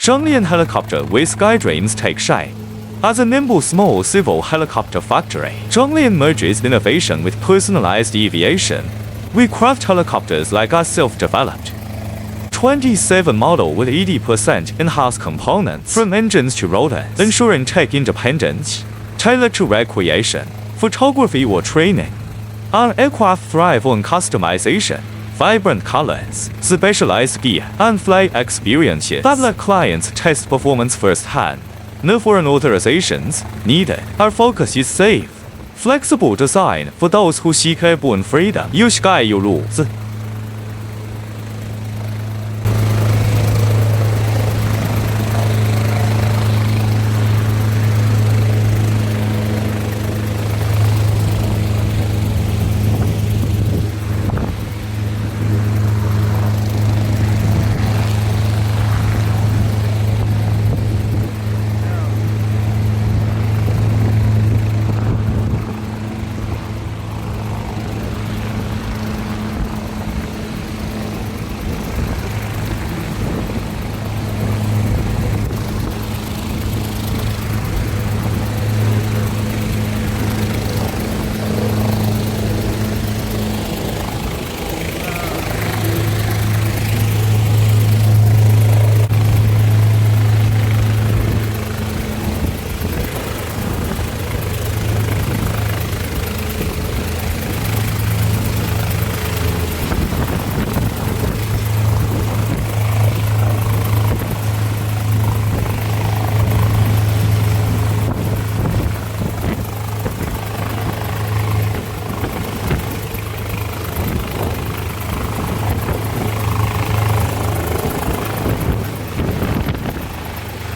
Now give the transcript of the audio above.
Zhonglian helicopter with sky dreams take shape. As a nimble small civil helicopter factory, Zhonglian merges innovation with personalized aviation. We craft helicopters like us self-developed. 27 model with 80% in-house components, from engines to rotors, ensuring tech independence, tailored to recreation, photography or training. Our aircraft thrive on customization, vibrant colors, specialized gear, and flight experiences that let clients test performance firsthand. No foreign authorizations needed. Our focus is safe, flexible design for those who seek airborne freedom. 有 sky 有路子。